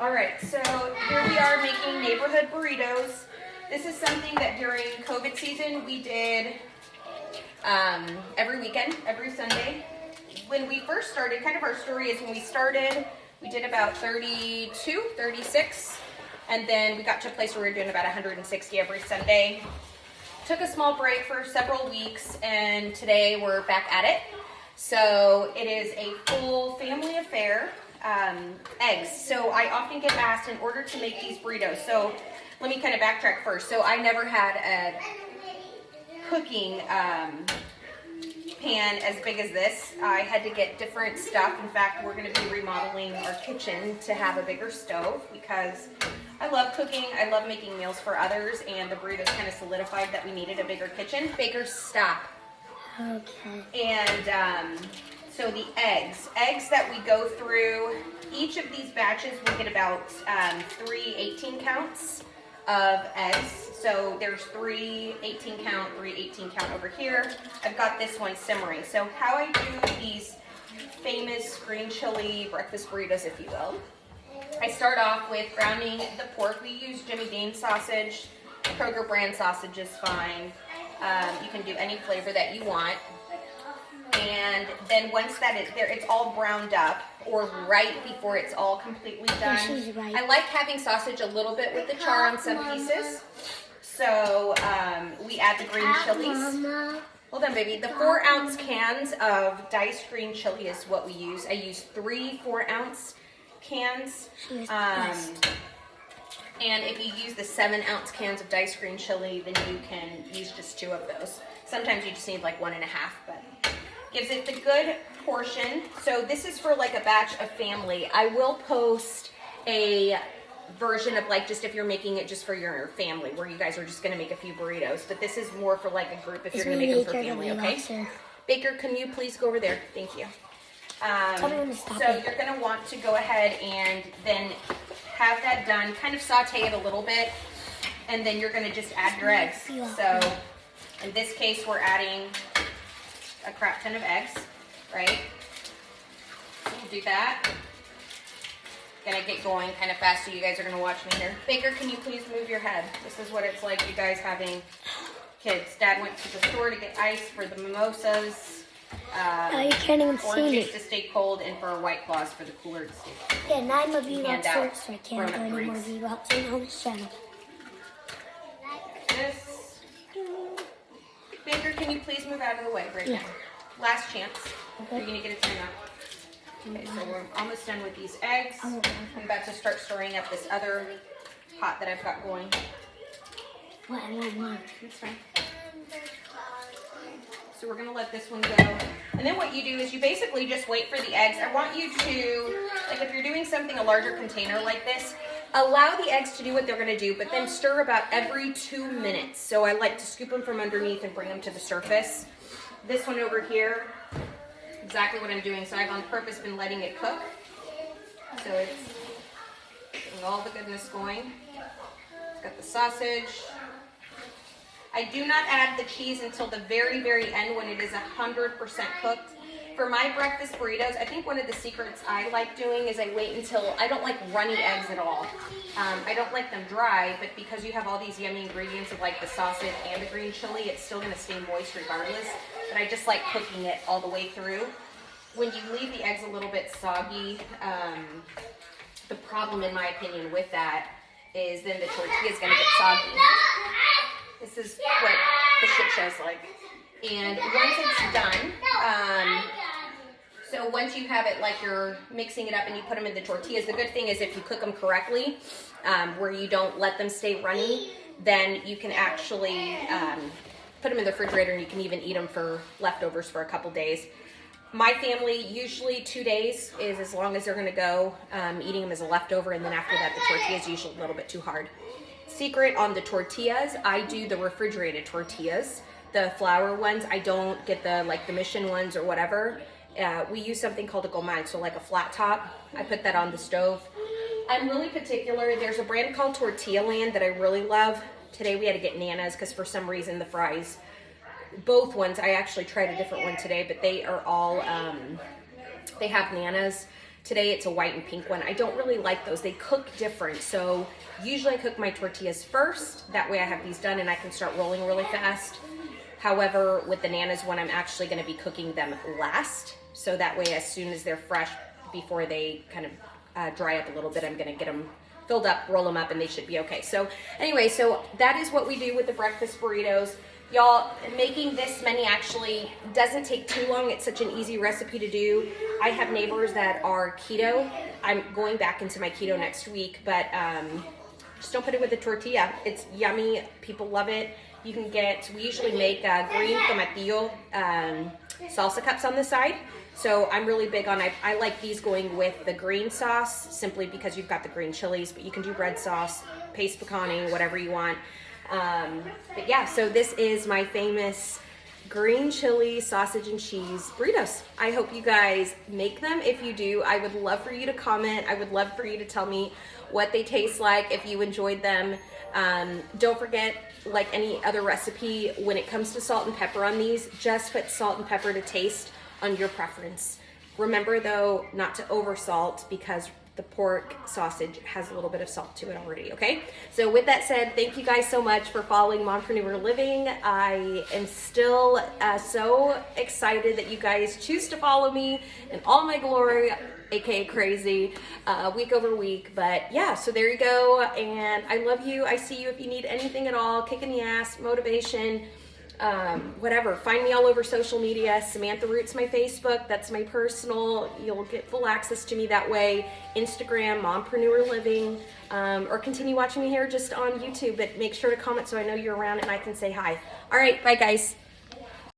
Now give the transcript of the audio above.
All right, so here we are making neighborhood burritos. This is something that during COVID season we did every weekend, every Sunday. When we first started, kind of our story is when we started, we did about 32, 36, and then we got to a place where we were doing about 160 every Sunday. Took a small break for several weeks, and today we're back at it. So it is a full family affair. Eggs. So I often get asked in order to make these burritos. So let me kind of backtrack first. So I never had a cooking pan as big as this. I had to get different stuff. In fact, we're going to be remodeling our kitchen to have a bigger stove because I love cooking. I love making meals for others, and the burritos kind of solidified that we needed a bigger kitchen. Baker, stop. Okay. And so the eggs that we go through, each of these batches we get about 3 18 counts of eggs. So there's 3 18 count, 3 18 count over here. I've got this one simmering. So how I do these famous green chili breakfast burritos, if you will, I start off with browning the pork. We use Jimmy Dean sausage. Kroger brand sausage is fine. You can do any flavor that you want. And then once that is there, it's all browned up, or right before it's all completely done. Right. I like having sausage a little bit with the char on some pieces. So we add the green chilies. Hold on, baby. The 4-ounce cans of diced green chili is what we use. I use 3 4-ounce cans. And if you use the 7-ounce cans of diced green chili, then you can use just 2 of those. Sometimes you just need like 1.5, but gives it the good portion. So this is for like a batch of family. I will post a version of like just if you're making it just for your family, where you guys are just gonna make a few burritos. But this is more for like a group if you're gonna make them for family, okay? Baker, can you please go over there? Thank you. So you're gonna want to go ahead and then have that done, kind of saute it a little bit, and then you're gonna just add your eggs. So in this case, we're adding a crap ton of eggs, right? So we'll do that. Gonna get going kind of fast, so you guys are gonna watch me here. Baker, can you please move your head? This is what it's like, you guys having kids. Dad went to the store to get ice for the mimosas. You can't even see me. Orange juice to stay cold, and for White Claws for the cooler to stay cold. Yeah, and I'm a VLOG, so I can't do grown-up any more drinks. VLOGs on this channel. This. Baker, can you please move out of the way right now? Last chance. Okay. You're going to get a timeout. Okay, so we're almost done with these eggs. I'm about to start stirring up this other pot that I've got going. What? I want more. That's fine. So we're going to let this one go. And then what you do is you basically just wait for the eggs. I want you to, like if you're doing something, a larger container like this, allow the eggs to do what they're going to do, but then stir about every 2 minutes. So I like to scoop them from underneath and bring them to the surface. This one over here, exactly what I'm doing. So I've on purpose been letting it cook. So it's getting all the goodness going. It's got the sausage. I do not add the cheese until the very, very end when it is 100% cooked. For my breakfast burritos, I think one of the secrets I like doing is I wait until, I don't like runny eggs at all. I don't like them dry, but because you have all these yummy ingredients of like the sausage and the green chili, it's still gonna stay moist regardless. But I just like cooking it all the way through. When you leave the eggs a little bit soggy, the problem in my opinion with that is then the tortilla is gonna get soggy. This is what the shit show's like. And once it's done, so once you have it like you're mixing it up and you put them in the tortillas, the good thing is if you cook them correctly, where you don't let them stay runny, then you can actually put them in the refrigerator and you can even eat them for leftovers for a couple days. My family, usually 2 days is as long as they're gonna go, eating them as a leftover, and then after that the tortilla is usually a little bit too hard. Secret on the tortillas, I do the refrigerated tortillas. The flour ones, I don't get the like the Mission ones or whatever. We use something called a gourmand, so like a flat top. I put that on the stove. I'm really particular. There's a brand called Tortilla Land that I really love. Today we had to get Nana's because for some reason the fries, both ones, I actually tried a different one today, but they are all, they have Nana's. Today it's a white and pink one. I don't really like those. They cook different. So usually I cook my tortillas first. That way I have these done and I can start rolling really fast. However, with the Nana's one, I'm actually gonna be cooking them last. So that way, as soon as they're fresh, before they kind of dry up a little bit, I'm gonna get them filled up, roll them up, and they should be okay. So anyway, so that is what we do with the breakfast burritos. Y'all, making this many actually doesn't take too long. It's such an easy recipe to do. I have neighbors that are keto. I'm going back into my keto next week, but just don't put it with a tortilla. It's yummy. People love it. You can get, we usually make green tomatillo salsa cups on the side. So I'm really big on, I like these going with the green sauce simply because you've got the green chilies, but you can do red sauce, paste pecani, whatever you want. But yeah, so this is my famous green chili sausage and cheese burritos. I hope you guys make them. If you do, I would love for you to comment. I would love for you to tell me what they taste like, if you enjoyed them. Don't forget, like any other recipe, when it comes to salt and pepper on these, just put salt and pepper to taste on your preference. Remember though, not to over salt because the pork sausage has a little bit of salt to it already, okay? So with that said, thank you guys so much for following Mompreneur Living. I am still so excited that you guys choose to follow me in all my glory, aka crazy, week over week. But yeah, so there you go, and I love you. I see you if you need anything at all, kick in the ass, motivation, whatever. Find me all over social media. Samantha Roots, my Facebook. That's my personal. You'll get full access to me that way. Instagram, Mompreneur Living, or continue watching me here just on YouTube. But make sure to comment so I know you're around and I can say hi. All right, bye guys.